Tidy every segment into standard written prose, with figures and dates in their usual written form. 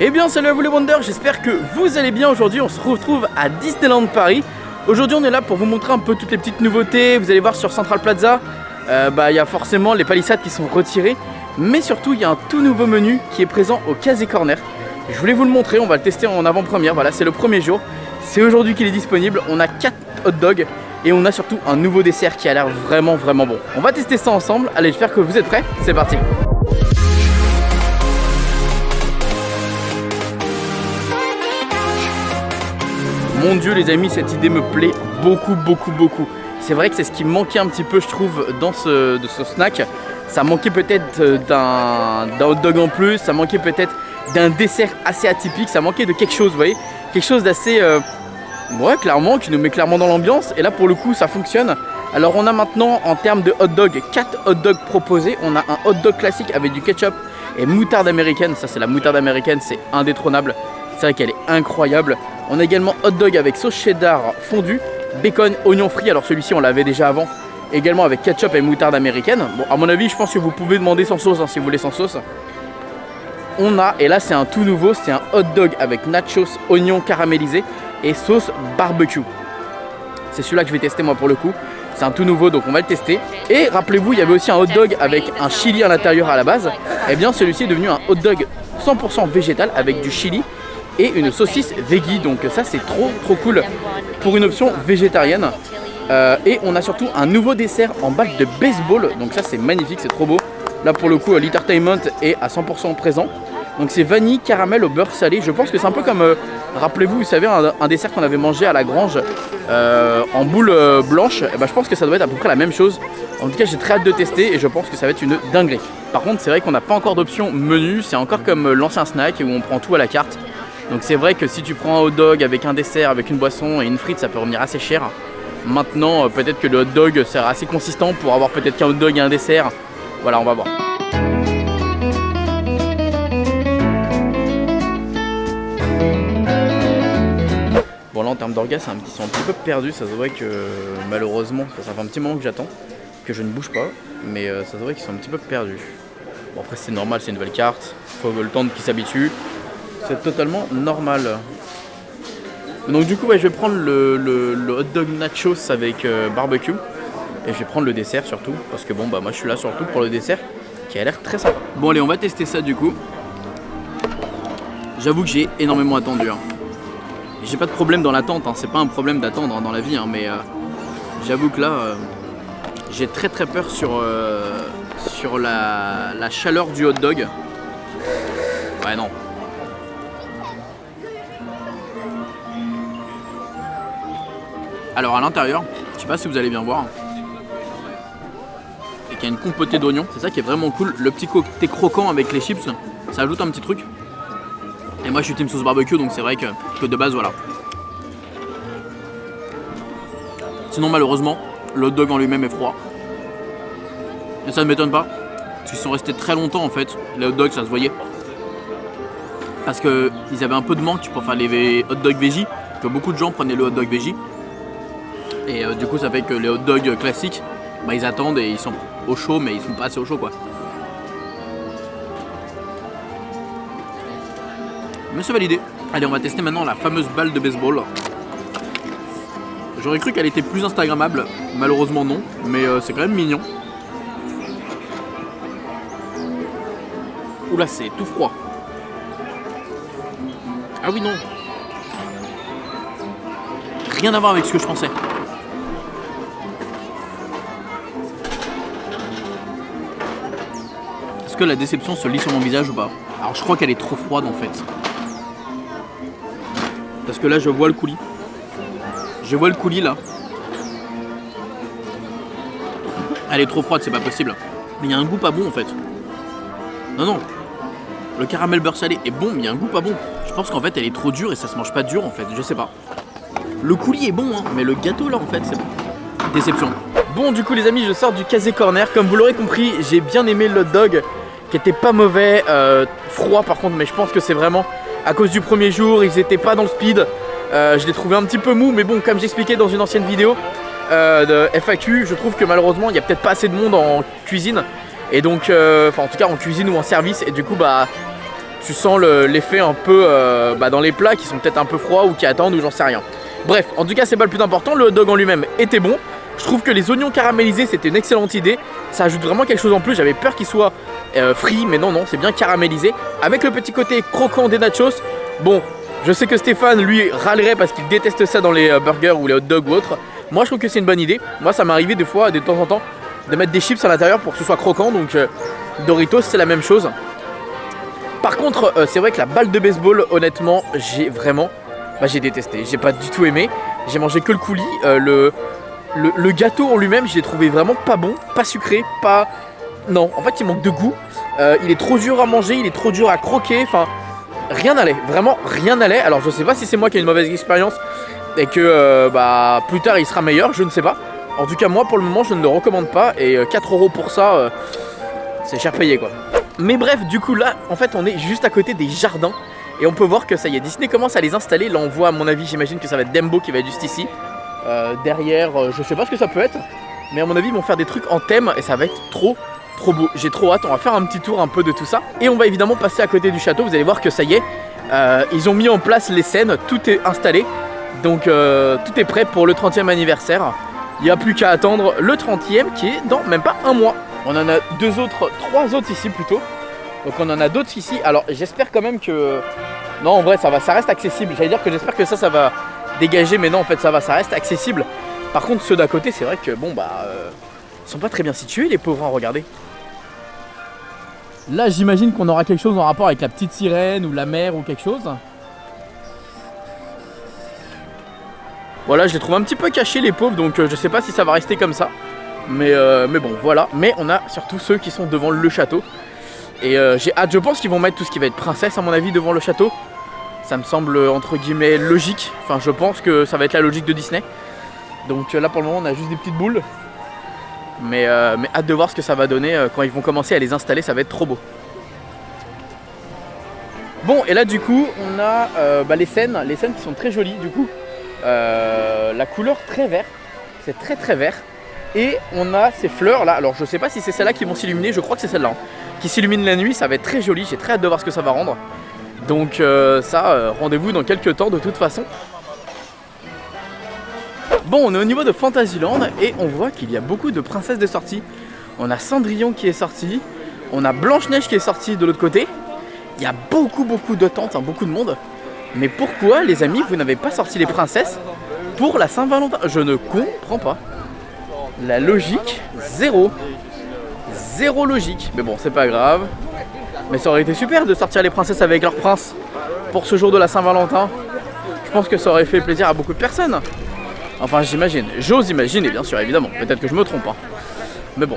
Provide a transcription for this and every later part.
Eh bien salut à vous les Wonders, j'espère que vous allez bien. Aujourd'hui on se retrouve à Disneyland Paris. Aujourd'hui on est là pour vous montrer un peu toutes les petites nouveautés. Vous allez voir sur Central Plaza, il y a forcément les palissades qui sont retirées. Mais surtout il y a un tout nouveau menu qui est présent au Casey Corner. Je voulais vous le montrer, on va le tester en avant-première. Voilà, c'est le premier jour, c'est aujourd'hui qu'il est disponible. On a 4 hot dogs et on a surtout un nouveau dessert qui a l'air vraiment bon. On va tester ça ensemble, allez j'espère que vous êtes prêts, c'est parti. Mon Dieu les amis, cette idée me plaît beaucoup. C'est vrai que c'est ce qui manquait un petit peu je trouve dans ce snack. Ça manquait peut-être d'un hot dog en plus, ça manquait peut-être d'un dessert assez atypique, ça manquait de quelque chose, vous voyez. Quelque chose d'assez, ouais clairement, qui nous met clairement dans l'ambiance. Et là pour le coup ça fonctionne. Alors on a maintenant en termes de hot dog 4 hot dogs proposés. On a un hot dog classique avec du ketchup et moutarde américaine. Ça c'est la moutarde américaine, c'est indétrônable. C'est vrai qu'elle est incroyable. On a également hot dog avec sauce cheddar fondue, bacon, oignon frit. Alors celui-ci on l'avait déjà avant. Également avec ketchup et moutarde américaine. Bon à mon avis je pense que vous pouvez demander sans sauce si vous voulez sans sauce. On a, et là c'est un tout nouveau, c'est un hot dog avec nachos, oignons caramélisés et sauce barbecue. C'est celui-là que je vais tester moi pour le coup. C'est un tout nouveau donc on va le tester. Et rappelez-vous il y avait aussi un hot dog avec un chili à l'intérieur à la base. Et bien celui-ci est devenu un hot dog 100% végétal avec du chili et une saucisse veggie. Donc ça c'est trop cool pour une option végétarienne. Et on a surtout un nouveau dessert en balle de baseball. Donc ça c'est magnifique, c'est trop beau. Là pour le coup l'entertainment est à 100% présent. Donc c'est vanille, caramel au beurre salé. Je pense que c'est un peu comme, rappelez-vous, vous savez, un dessert qu'on avait mangé à la grange en boule blanche. Et je pense que ça doit être à peu près la même chose. En tout cas j'ai très hâte de tester et je pense que ça va être une dinguerie. Par contre c'est vrai qu'on n'a pas encore d'option menu. C'est encore comme l'ancien snack où on prend tout à la carte. Donc c'est vrai que si tu prends un hot dog avec un dessert, avec une boisson et une frite, ça peut revenir assez cher. Maintenant peut-être que le hot dog sera assez consistant pour avoir peut-être qu'un hot dog et un dessert. Voilà, on va voir. Bon là en termes d'orgas ils sont un petit peu perdus. Ça se voit que malheureusement ça fait un petit moment que j'attends, que je ne bouge pas. Mais ça se voit qu'ils sont un petit peu perdus. Bon après c'est normal, c'est une nouvelle carte, faut le temps qu'ils s'habituent. C'est totalement normal. Donc du coup ouais, je vais prendre le hot dog nachos avec barbecue. Et je vais prendre le dessert surtout. Parce que bon bah moi je suis là surtout pour le dessert qui a l'air très sympa. Bon allez on va tester ça du coup. J'avoue que j'ai énormément attendu. J'ai pas de problème dans l'attente, c'est pas un problème d'attendre dans la vie. Mais j'avoue que là j'ai très peur sur la chaleur du hot dog. Ouais non. Alors à l'intérieur, je sais pas si vous allez bien voir, et qu'il y a une compotée d'oignons, c'est ça qui est vraiment cool. Le petit côté croquant avec les chips, ça ajoute un petit truc. Et moi je suis team sauce barbecue donc c'est vrai que de base voilà. Sinon malheureusement, le hot dog en lui-même est froid. Et ça ne m'étonne pas, parce qu'ils sont restés très longtemps en fait, les hot dogs ça se voyait. Parce qu'ils avaient un peu de manque pour faire les hot dogs veggie, que beaucoup de gens prenaient le hot dog veggie. Et du coup ça fait que les hot dogs classiques, ils attendent et ils sont au chaud mais ils sont pas assez au chaud quoi. Mais c'est validé. Allez on va tester maintenant la fameuse balle de baseball. J'aurais cru qu'elle était plus instagrammable, malheureusement non, mais c'est quand même mignon. Oula c'est tout froid. Ah oui non. Rien à voir avec ce que je pensais. Est-ce que la déception se lit sur mon visage ou pas? Alors je crois qu'elle est trop froide en fait. Parce que là je vois le coulis. Je vois le coulis là. Elle est trop froide, c'est pas possible. Mais il y a un goût pas bon en fait. Non. Le caramel beurre salé est bon, mais il y a un goût pas bon. Je pense qu'en fait elle est trop dure et ça se mange pas dur en fait, je sais pas. Le coulis est bon mais le gâteau là en fait c'est bon. Déception. Bon du coup les amis je sors du Casey Corner. Comme vous l'aurez compris j'ai bien aimé le hot dog qui était pas mauvais, froid par contre, mais je pense que c'est vraiment à cause du premier jour, ils étaient pas dans le speed. Je l'ai trouvé un petit peu mou, mais bon comme j'expliquais dans une ancienne vidéo de FAQ, je trouve que malheureusement il n'y a peut-être pas assez de monde en cuisine. Et donc, en tout cas en cuisine ou en service, et du coup tu sens l'effet un peu dans les plats qui sont peut-être un peu froids ou qui attendent ou j'en sais rien. Bref, en tout cas c'est pas le plus important, le hot dog en lui-même était bon. Je trouve que les oignons caramélisés c'était une excellente idée. Ça ajoute vraiment quelque chose en plus, j'avais peur qu'il soit frit, mais non, c'est bien caramélisé. Avec le petit côté croquant des nachos. Bon, je sais que Stéphane lui râlerait parce qu'il déteste ça dans les burgers ou les hot dogs ou autres. Moi je trouve que c'est une bonne idée. Moi ça m'est arrivé des fois, de temps en temps, de mettre des chips à l'intérieur pour que ce soit croquant. Donc Doritos c'est la même chose. Par contre c'est vrai que la balle de baseball, honnêtement j'ai vraiment j'ai détesté, j'ai pas du tout aimé. J'ai mangé que le coulis. Le gâteau en lui-même je l'ai trouvé vraiment pas bon, pas sucré, pas... Non, en fait il manque de goût. Il est trop dur à manger, il est trop dur à croquer. Enfin, rien n'allait, vraiment rien n'allait. Alors je sais pas si c'est moi qui ai une mauvaise expérience et que plus tard il sera meilleur, je ne sais pas. En tout cas moi pour le moment je ne le recommande pas. Et 4 € pour ça, c'est cher payé quoi. Mais bref, du coup là en fait on est juste à côté des jardins. Et on peut voir que ça y est, Disney commence à les installer. Là on voit à mon avis, j'imagine que ça va être Dumbo qui va être juste ici. Derrière, je sais pas ce que ça peut être. Mais à mon avis ils vont faire des trucs en thème et ça va être trop beau. J'ai trop hâte, on va faire un petit tour un peu de tout ça. Et on va évidemment passer à côté du château. Vous allez voir que ça y est, ils ont mis en place les scènes, tout est installé. Donc tout est prêt pour le 30e anniversaire. Il n'y a plus qu'à attendre le 30e qui est dans même pas un mois. On en a 3 autres ici plutôt. Donc on en a d'autres ici. Alors j'espère quand même que... Non en vrai ça reste accessible. J'allais dire que j'espère que ça va dégager. Mais non en fait ça reste accessible. Par contre ceux d'à côté c'est vrai que bon ils sont pas très bien situés les pauvres, hein, regardez. Là j'imagine qu'on aura quelque chose en rapport avec la petite sirène ou la mer ou quelque chose. Voilà, je les trouve un petit peu cachés les pauvres, donc je sais pas si ça va rester comme ça. Mais bon voilà. Mais on a surtout ceux qui sont devant le château. Et j'ai hâte, je pense qu'ils vont mettre tout ce qui va être princesse à mon avis devant le château. Ça me semble entre guillemets logique. Enfin je pense que ça va être la logique de Disney. Donc là pour le moment on a juste des petites boules. Mais hâte de voir ce que ça va donner quand ils vont commencer à les installer, ça va être trop beau. Bon et là du coup on a les scènes qui sont très jolies du coup. La couleur très vert, c'est très vert. Et on a ces fleurs là, alors je sais pas si c'est celles-là qui vont s'illuminer, je crois que c'est celle-là qui s'illumine la nuit, ça va être très joli, j'ai très hâte de voir ce que ça va rendre. Donc rendez-vous dans quelques temps de toute façon. Bon, on est au niveau de Fantasyland et on voit qu'il y a beaucoup de princesses de sortie. On a Cendrillon qui est sorti, on a Blanche-Neige qui est sortie de l'autre côté. Il y a beaucoup de tentes, hein, beaucoup de monde. Mais pourquoi les amis vous n'avez pas sorti les princesses pour la Saint-Valentin? Je ne comprends pas. La logique, zéro logique. Mais bon c'est pas grave. Mais ça aurait été super de sortir les princesses avec leur prince pour ce jour de la Saint-Valentin. Je pense que ça aurait fait plaisir à beaucoup de personnes. Enfin j'imagine, j'ose imaginer bien sûr évidemment. Peut-être que je me trompe hein. Mais bon,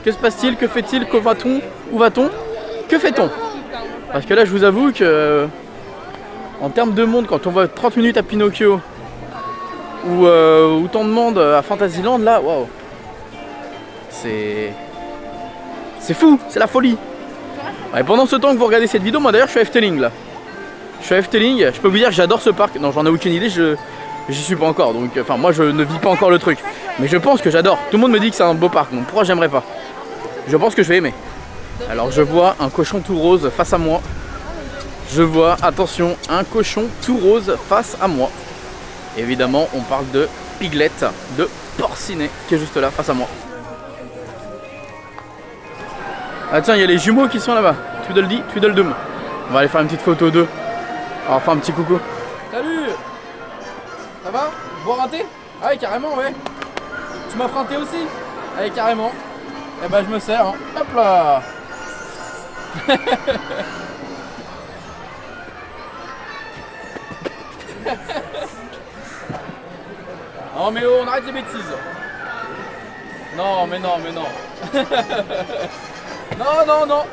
que se passe-t-il, que fait-il, que va-t-on, où va-t-on, que fait-on? Parce que là je vous avoue que en termes de monde, quand on voit 30 minutes à Pinocchio ou autant de monde à Fantasyland là, waouh, c'est fou, c'est la folie. Et pendant ce temps que vous regardez cette vidéo, moi d'ailleurs je suis à Efteling là. Je suis à Efteling, je peux vous dire que j'adore ce parc. Non j'en ai aucune idée, j'y suis pas encore, donc enfin moi je ne vis pas encore le truc. Mais je pense que j'adore, tout le monde me dit que c'est un beau parc, donc pourquoi j'aimerais pas? Je pense que je vais aimer. Alors je vois un cochon tout rose face à moi. Je vois, attention, un cochon tout rose face à moi. Évidemment on parle de Piglet, de Porcinet qui est juste là face à moi. Ah tiens, il y a les jumeaux qui sont là-bas, Tweedledee, Tweedledum. On va aller faire une petite photo d'eux. On va faire un petit coucou. Salut! Ça va? Boire un thé? Ah oui carrément ouais. Tu m'offres un thé aussi? Allez carrément. Eh ben je me sers hein. Hop là. Non mais oh, on arrête les bêtises. Non mais non. Non.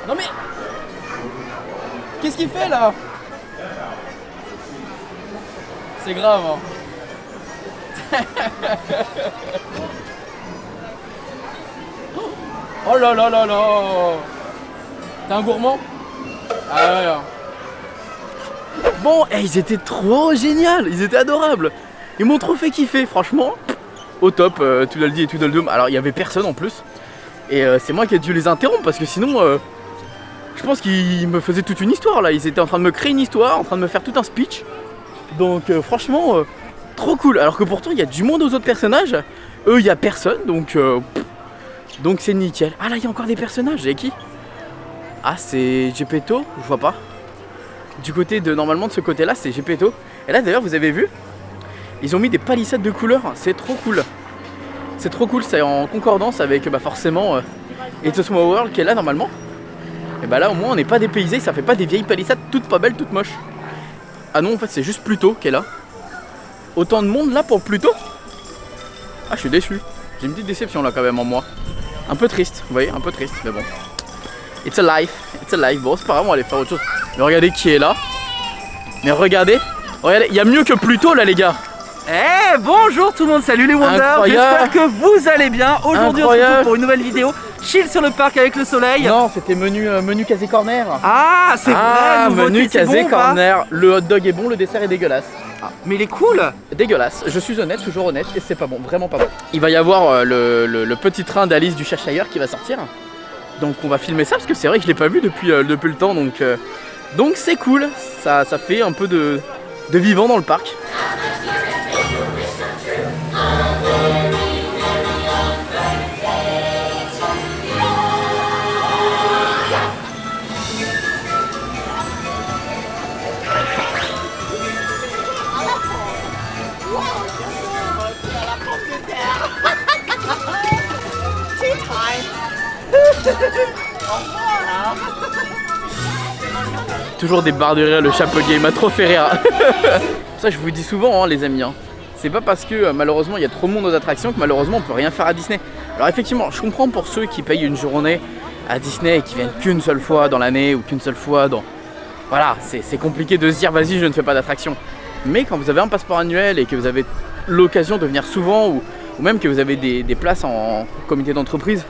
Non mais qu'est-ce qu'il fait là? C'est grave hein. Oh là là là là. T'es un gourmand? Ah ouais hein. Bon, ils étaient trop géniaux, ils étaient adorables. Ils m'ont trop fait kiffer, franchement. Au top, Tweedledee et Tweedledum. Alors il y avait personne en plus. Et c'est moi qui ai dû les interrompre parce que sinon je pense qu'ils me faisaient toute une histoire là. Ils étaient en train de me créer une histoire, en train de me faire tout un speech. Donc franchement trop cool. Alors que pourtant il y a du monde aux autres personnages. Eux il y a personne donc c'est nickel. Ah là il y a encore des personnages. Et qui? Ah c'est Geppetto, je vois pas. Du côté de normalement de ce côté là c'est Geppetto. Et là d'ailleurs vous avez vu, ils ont mis des palissades de couleurs. C'est trop cool. C'est trop cool, c'est en concordance avec forcément It's a Small World qui est là normalement. Et bah là au moins on n'est pas dépaysé, ça fait pas des vieilles palissades toutes pas belles, toutes moches. Ah non en fait c'est juste Pluto qui est là. Autant de monde là pour Pluto. Ah je suis déçu, j'ai une petite déception là quand même en moi. Un peu triste, vous voyez, un peu triste mais bon. It's a life, bon c'est pas grave, on va aller faire autre chose. Mais regardez qui est là. Mais regardez, il y a mieux que Pluto là les gars. Eh bonjour tout le monde, salut les Wonders, j'espère que vous allez bien. Aujourd'hui on se retrouve pour une nouvelle vidéo, chill sur le parc avec le soleil. Non c'était menu casé corner. Ah c'est vrai, menu casé corner, le hot dog est bon, le dessert est dégueulasse. Ah, mais il est cool. Dégueulasse, je suis honnête, toujours honnête et c'est pas bon, vraiment pas bon. Il va y avoir le petit train d'Alice du Cheshire qui va sortir. Donc on va filmer ça parce que c'est vrai que je l'ai pas vu depuis le temps donc c'est cool, ça fait un peu de vivant dans le parc. Toujours des barres de rire, le chapeauguet, il m'a trop fait rire. Ça je vous dis souvent les amis, c'est pas parce que malheureusement il y a trop de monde aux attractions que malheureusement on peut rien faire à Disney. Alors effectivement je comprends pour ceux qui payent une journée à Disney et qui viennent qu'une seule fois dans l'année ou qu'une seule fois dans... Voilà, c'est compliqué de se dire vas-y je ne fais pas d'attraction. Mais quand vous avez un passeport annuel et que vous avez l'occasion de venir souvent ou même que vous avez des places en comité d'entreprise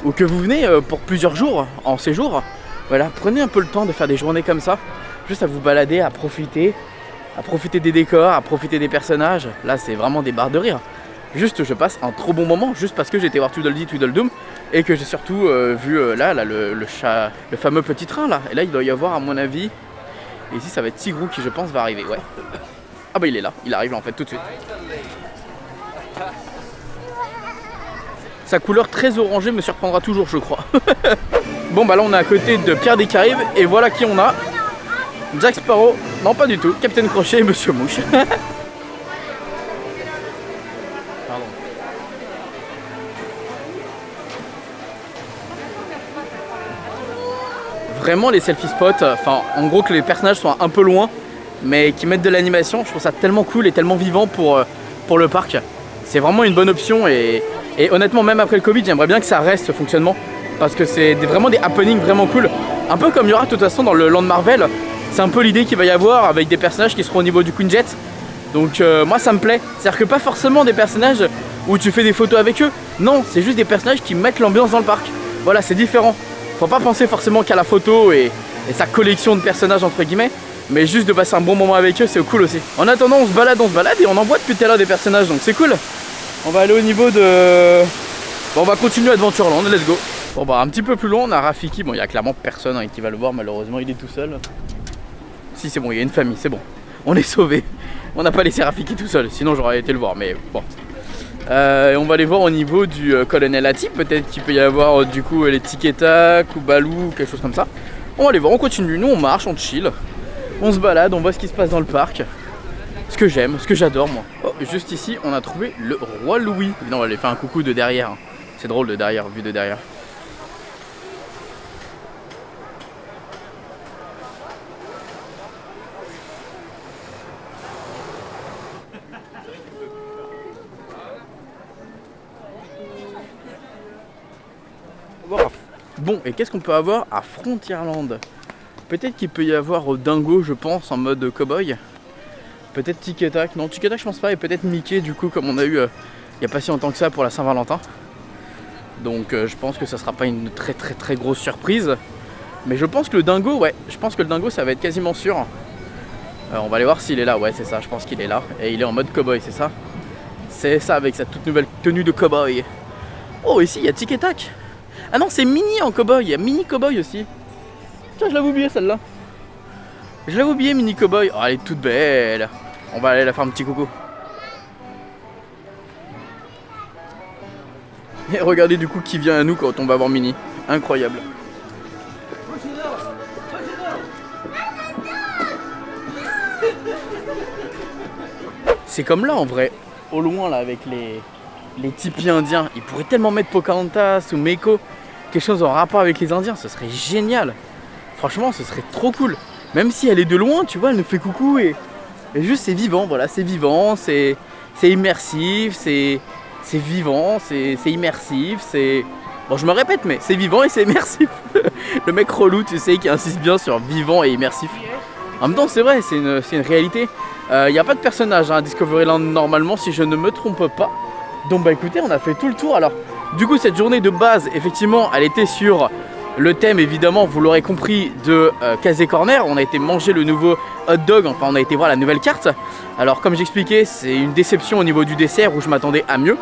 ou que vous venez pour plusieurs jours en séjour, voilà, prenez un peu le temps de faire des journées comme ça, juste à vous balader, à profiter des décors, à profiter des personnages. Là c'est vraiment des barres de rire. Juste je passe un trop bon moment juste parce que j'étais voir Tweedledee, Tweedledum et que j'ai surtout vu le fameux petit train là. Et là il doit y avoir à mon avis, et ici ça va être Tigrou qui je pense va arriver, ouais. Ah bah il est là, il arrive là en fait tout de suite. Sa couleur très orangée me surprendra toujours je crois. Bon bah là on est à côté de Pierre des Caraïbes et voilà qui on a. Jack Sparrow, non pas du tout, Captain Crochet et Monsieur Mouche. Pardon. Vraiment les selfie spots, enfin en gros que les personnages soient un peu loin mais qui mettent de l'animation, je trouve ça tellement cool et tellement vivant pour le parc. C'est vraiment une bonne option et honnêtement même après le Covid j'aimerais bien que ça reste ce fonctionnement parce que c'est vraiment des happenings vraiment cool. Un peu comme il y aura de toute façon dans le Land Marvel, c'est un peu l'idée qu'il va y avoir avec des personnages qui seront au niveau du Queen Jet. Donc moi ça me plaît, c'est-à-dire que pas forcément des personnages où tu fais des photos avec eux, non c'est juste des personnages qui mettent l'ambiance dans le parc. Voilà c'est différent, faut pas penser forcément qu'à la photo et sa collection de personnages entre guillemets, mais juste de passer un bon moment avec eux c'est cool aussi. En attendant on se balade et on en voit depuis tout à l'heure des personnages donc c'est cool. On va aller au niveau de... Bon, on va continuer Adventureland, let's go. Bon bah un petit peu plus loin on a Rafiki, bon il y a clairement personne qui va le voir malheureusement, il est tout seul. Si c'est bon, il y a une famille, c'est bon, on est sauvés. On n'a pas laissé Rafiki tout seul, sinon j'aurais été le voir mais bon. On va aller voir au niveau du Colonel Hattie, peut-être qu'il peut y avoir du coup les Tic et Tac ou Baloo, quelque chose comme ça. On va aller voir, on continue, nous on marche, on chill, on se balade, on voit ce qui se passe dans le parc. Ce que j'aime, ce que j'adore moi. Oh, juste ici on a trouvé le Roi Louis. Non, on va aller faire un coucou de derrière. C'est drôle de derrière, vu de derrière. Bon, et qu'est-ce qu'on peut avoir à Frontierland? Peut-être qu'il peut y avoir Dingo, je pense, en mode cowboy. Peut-être Tic et Tac, non Tic et Tac je pense pas, et peut-être Mickey du coup comme on a eu il n'y a pas si longtemps que ça pour la Saint-Valentin. Donc je pense que ça sera pas une très grosse surprise. Mais je pense que le Dingo, ouais, je pense que le Dingo ça va être quasiment sûr. On va aller voir s'il est là, ouais c'est ça, je pense qu'il est là. Et il est en mode cowboy, c'est ça? C'est ça avec sa toute nouvelle tenue de cowboy. Oh ici il y a Tic et Tac. Ah non c'est Mini en cowboy, il y a Mini Cowboy aussi. Tiens je l'avais oublié celle-là. Je l'avais oublié Mini Cowboy, oh elle est toute belle. On va aller la faire un petit coucou. Et regardez du coup qui vient à nous quand on va voir Mini. Incroyable. C'est comme là en vrai, au loin là avec les tipis indiens. Ils pourraient tellement mettre Pocahontas ou Meiko, quelque chose en rapport avec les Indiens, ce serait génial. Franchement ce serait trop cool. Même si elle est de loin, tu vois, elle nous fait coucou et juste c'est vivant, voilà, c'est vivant, c'est immersif, c'est vivant, c'est immersif, c'est... Bon je me répète mais c'est vivant et c'est immersif. Le mec relou tu sais qui insiste bien sur vivant et immersif. En même temps c'est vrai, c'est une réalité. Il n'y a pas de personnage à Discoveryland normalement si je ne me trompe pas. Donc bah écoutez on a fait tout le tour. Alors du coup cette journée de base effectivement elle était sur le thème évidemment vous l'aurez compris de Casey Corner. On a été manger le nouveau hot dog, enfin on a été voir la nouvelle carte. Alors comme j'expliquais c'est une déception au niveau du dessert où je m'attendais à mieux.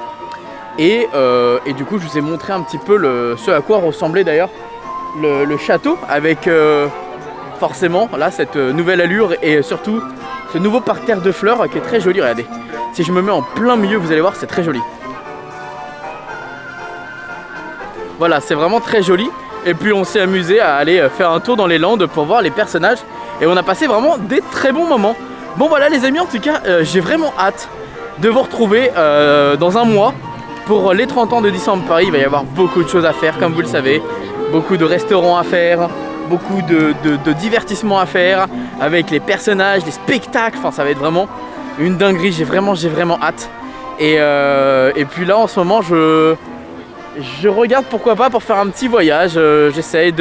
Et du coup je vous ai montré un petit peu ce à quoi ressemblait d'ailleurs le château avec forcément là cette nouvelle allure et surtout ce nouveau parterre de fleurs qui est très joli, regardez. Si je me mets en plein milieu, vous allez voir, c'est très joli. Voilà, c'est vraiment très joli. Et puis on s'est amusé à aller faire un tour dans les Landes pour voir les personnages. Et on a passé vraiment des très bons moments. Bon voilà les amis, en tout cas, j'ai vraiment hâte de vous retrouver dans un mois pour les 30 ans de Disneyland Paris. Il va y avoir beaucoup de choses à faire, comme vous le savez. Beaucoup de restaurants à faire. Beaucoup de divertissements à faire avec les personnages, des spectacles, enfin ça va être vraiment une dinguerie, j'ai vraiment hâte. Et puis là en ce moment je regarde pourquoi pas pour faire un petit voyage, j'essaye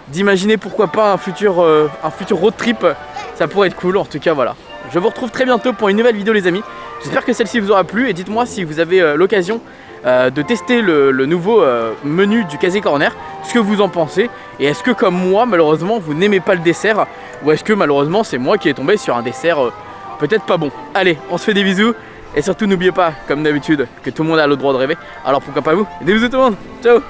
d'imaginer pourquoi pas un futur road trip, ça pourrait être cool en tout cas voilà. Je vous retrouve très bientôt pour une nouvelle vidéo les amis, j'espère que celle-ci vous aura plu et dites-moi si vous avez l'occasion de tester le nouveau menu du Casey Corner, ce que vous en pensez et est-ce que comme moi malheureusement vous n'aimez pas le dessert ou est-ce que malheureusement c'est moi qui est tombé sur un dessert peut-être pas bon. Allez on se fait des bisous et surtout n'oubliez pas comme d'habitude que tout le monde a le droit de rêver, alors pourquoi pas vous. Des bisous tout le monde, ciao.